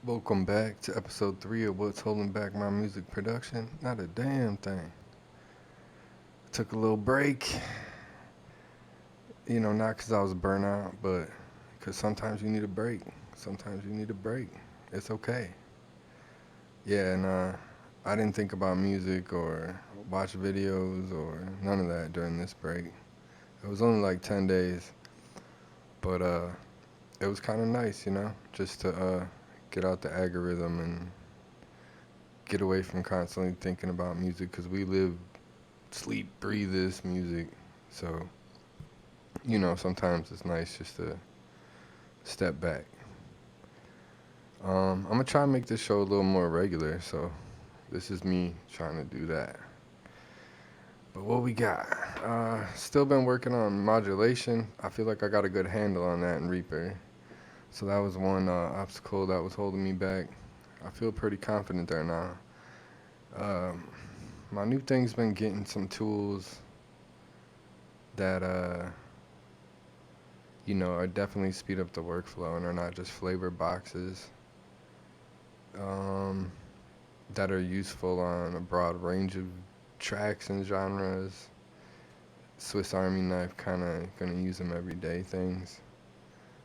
Welcome back to episode 3 of What's Holding Back My Music Production. Not a damn thing. Took a little break, not because I was burnt out, but because sometimes you need a break. Sometimes you need a break. It's okay. Yeah, and I didn't think about music or watch videos or none of that during this break. It was only like 10 days, but it was kind of nice, just to get out the algorithm and get away from constantly thinking about music because we live sleep, breathe this music. So, sometimes it's nice just to step back. I'm gonna try and make this show a little more regular. So, this is me trying to do that. But what we got? Still been working on modulation. I feel like I got a good handle on that in Reaper. So that was one obstacle that was holding me back. I feel pretty confident there now. Um, my new thing's been getting some tools that are definitely speed up the workflow and are not just flavor boxes um, that are useful on a broad range of tracks and genres. Swiss Army knife kind of gonna use them everyday things.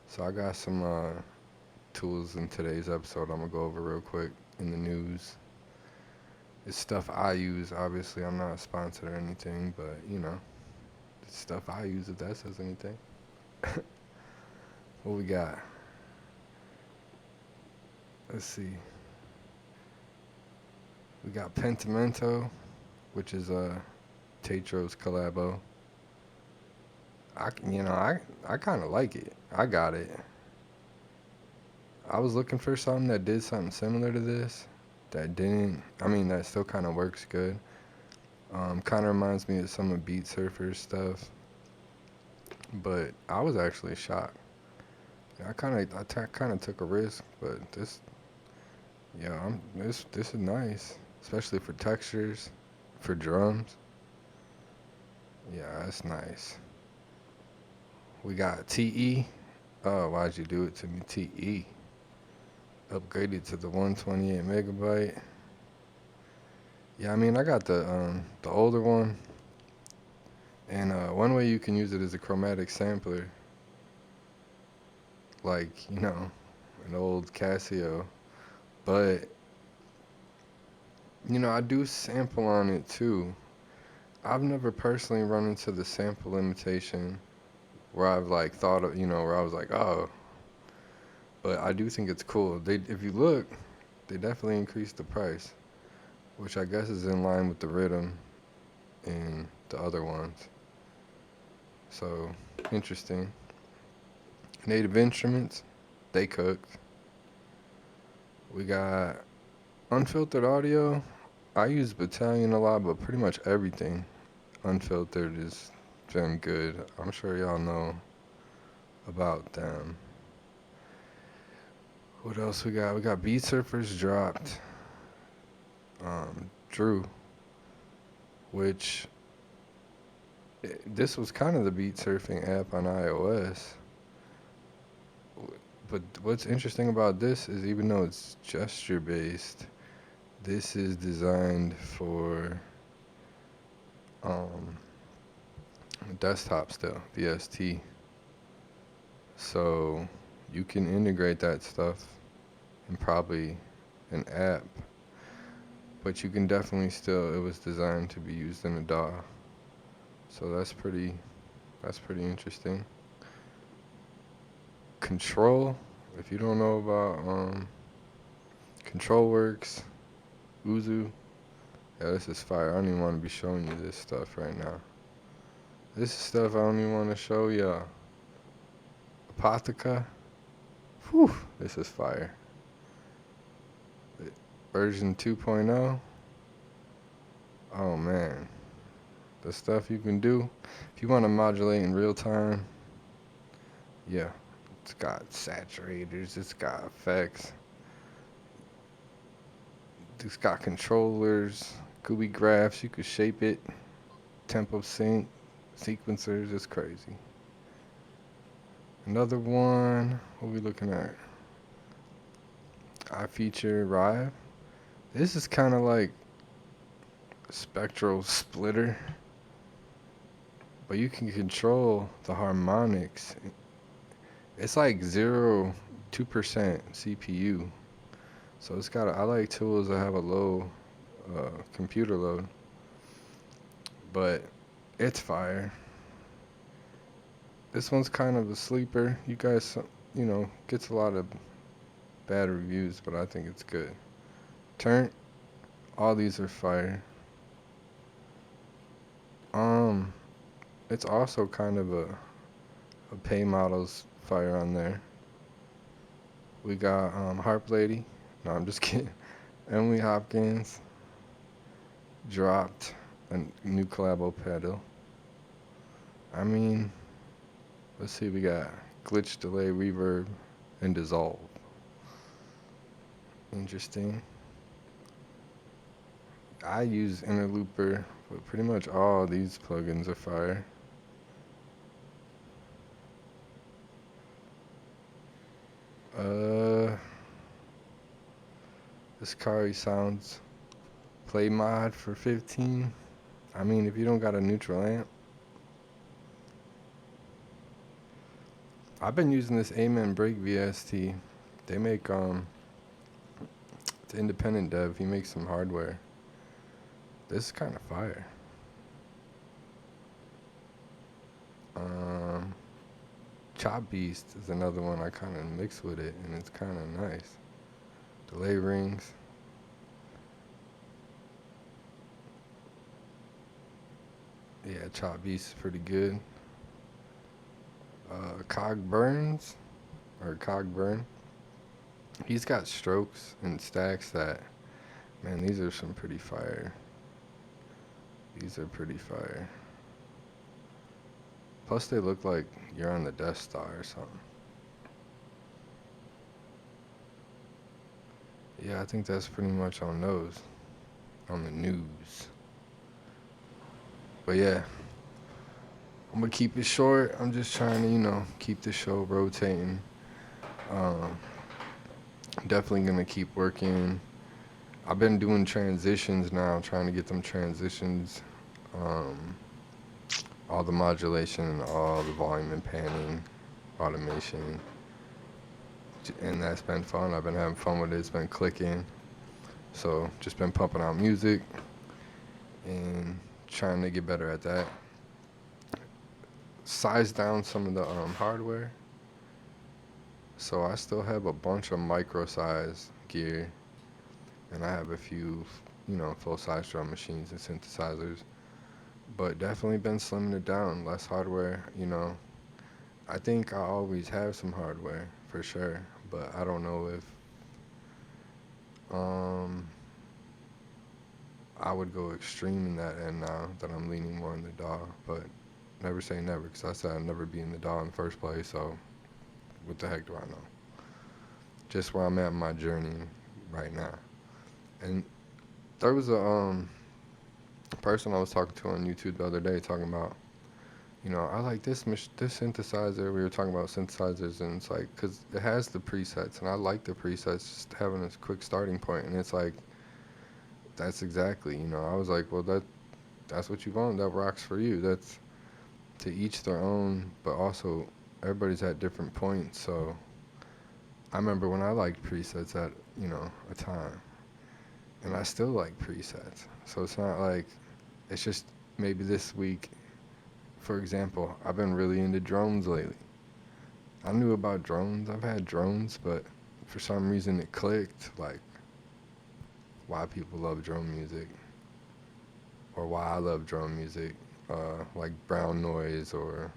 So I got some tools in today's episode I'm gonna go over real quick in the news. It's stuff I use. Obviously, I'm not a sponsor or anything, but it's stuff I use if that says anything. What we got? Let's see. We got Pentimento, which is Tetro's collabo. I kind of like it. I got it. I was looking for something that did something similar to this. That didn't. I mean, that still kind of works good. Kind of reminds me of some of Beat Surfer's stuff. But I was actually shocked. I kind of took a risk, but this is nice, especially for textures, for drums. Yeah, that's nice. We got TE. Oh, why'd you do it to me, TE? Upgraded to the 128 megabyte. Yeah, I mean I got the older one, and one way you can use it is a chromatic sampler, like an old Casio. But I do sample on it too. I've never personally run into the sample limitation where I've like thought of where I was like, oh, but I do think it's cool. If you look, they definitely increased the price, which I guess is in line with the rhythm in the other ones. So interesting. Native Instruments, they cooked. We got unfiltered audio. I use Battalion a lot, but pretty much everything unfiltered is been good. I'm sure y'all know about them. What else we got? We got Beat Surfers dropped. Drew, which this was kind of the beat surfing app on iOS. But what's interesting about this is even though it's gesture based, this is designed for um, desktop still, VST. So you can integrate that stuff in probably an app, but you can definitely still. It was designed to be used in a DAW, so that's pretty interesting. Control. If you don't know about Control Works, Uzu, yeah, this is fire. I don't even want to be showing you this stuff right now. This is stuff I don't even want to show y'all. Apotheca. Whew, this is fire. Version 2.0. Oh man, the stuff you can do. If you want to modulate in real time, yeah, it's got saturators, it's got effects, it's got controllers, GUI graphs, you could shape it, tempo sync, sequencers, it's crazy. Another one, what are we looking at? I feature Rive. This is kind of like spectral splitter, but you can control the harmonics. It's like 2% CPU. So it's got. I like tools that have a low computer load, but it's fire. This one's kind of a sleeper. You guys, gets a lot of bad reviews, but I think it's good. Turn. All these are fire. Um, it's also kind of a pay models fire on there. We got Harp Lady. No, I'm just kidding. Emily Hopkins dropped a new collabo pedal. I mean, let's see. We got glitch, delay, reverb, and dissolve. Interesting. I use Interlooper, but pretty much all these plugins are fire. Uh, this Kari Sounds play mod for 15. I mean, if you don't got a neutral amp, I've been using this Amen Break VST. They make it's independent dev. He makes some hardware. This is kind of fire. Um, Chop Beast is another one I kind of mix with it, and it's kind of nice. Delay rings. Yeah, Chop Beast is pretty good. Cog Burns or Cog Burn. He's got strokes and stacks that, man, these are some pretty fire. These are pretty fire. Plus, they look like you're on the Death Star or something. Yeah, I think that's pretty much on those, on the news. But yeah, I'm gonna keep it short. I'm just trying to, keep the show rotating. Um, Definitely gonna keep working. I've been doing transitions now, trying to get them transitions, um, all the modulation, all the volume and panning, automation, and that's been fun. I've been having fun with it. It's been clicking. So just been pumping out music and trying to get better at that. Size down some of the hardware. So I still have a bunch of micro size gear, and I have a few, full size drum machines and synthesizers. But definitely been slimming it down. Less hardware. I think I always have some hardware for sure, but I don't know if um I would go extreme in that end now that I'm leaning more in the DAW. But never say never, because I said I'd never be in the DAW in the first place. So what the heck do I know? Just where I'm at in my journey right now. And there was a person I was talking to on YouTube the other day talking about, I like this synthesizer. We were talking about synthesizers, and it's like, because it has the presets, and I like the presets, just having a quick starting point. And it's like, that's exactly, I was like, well, that's what you want. That rocks for you. That's to each their own, but also everybody's at different points. So I remember when I liked presets at, a time, and I still like presets. So it's not like, it's just maybe this week, for example, I've been really into drones lately. I knew about drones. I've had drones, but for some reason it clicked, like why people love drone music or why I love drone music, like brown noise or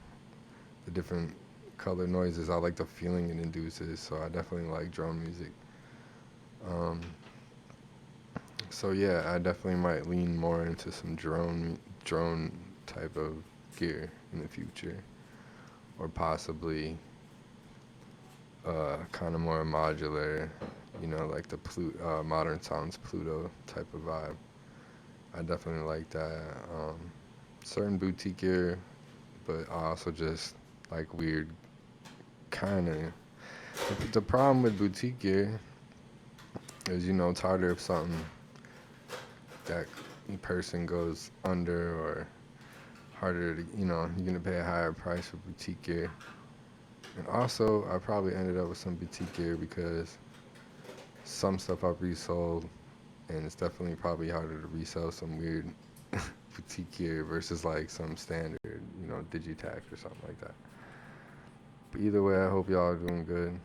the different color noises. I like the feeling it induces, so I definitely like drone music. Um, so yeah, I definitely might lean more into some drone type of gear in the future, or possibly kind of more modular, like the Modern Sounds Pluto type of vibe. I definitely like that. Certain boutique gear, but I also just like weird kind of. The problem with boutique gear Is, it's harder if something that person goes under, or harder to, you're gonna pay a higher price for boutique gear. And also, I probably ended up with some boutique gear because some stuff I've resold, and it's definitely probably harder to resell some weird boutique gear versus like some standard, Digitac or something like that. But either way, I hope y'all are doing good,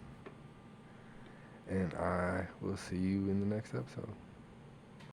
and I will see you in the next episode.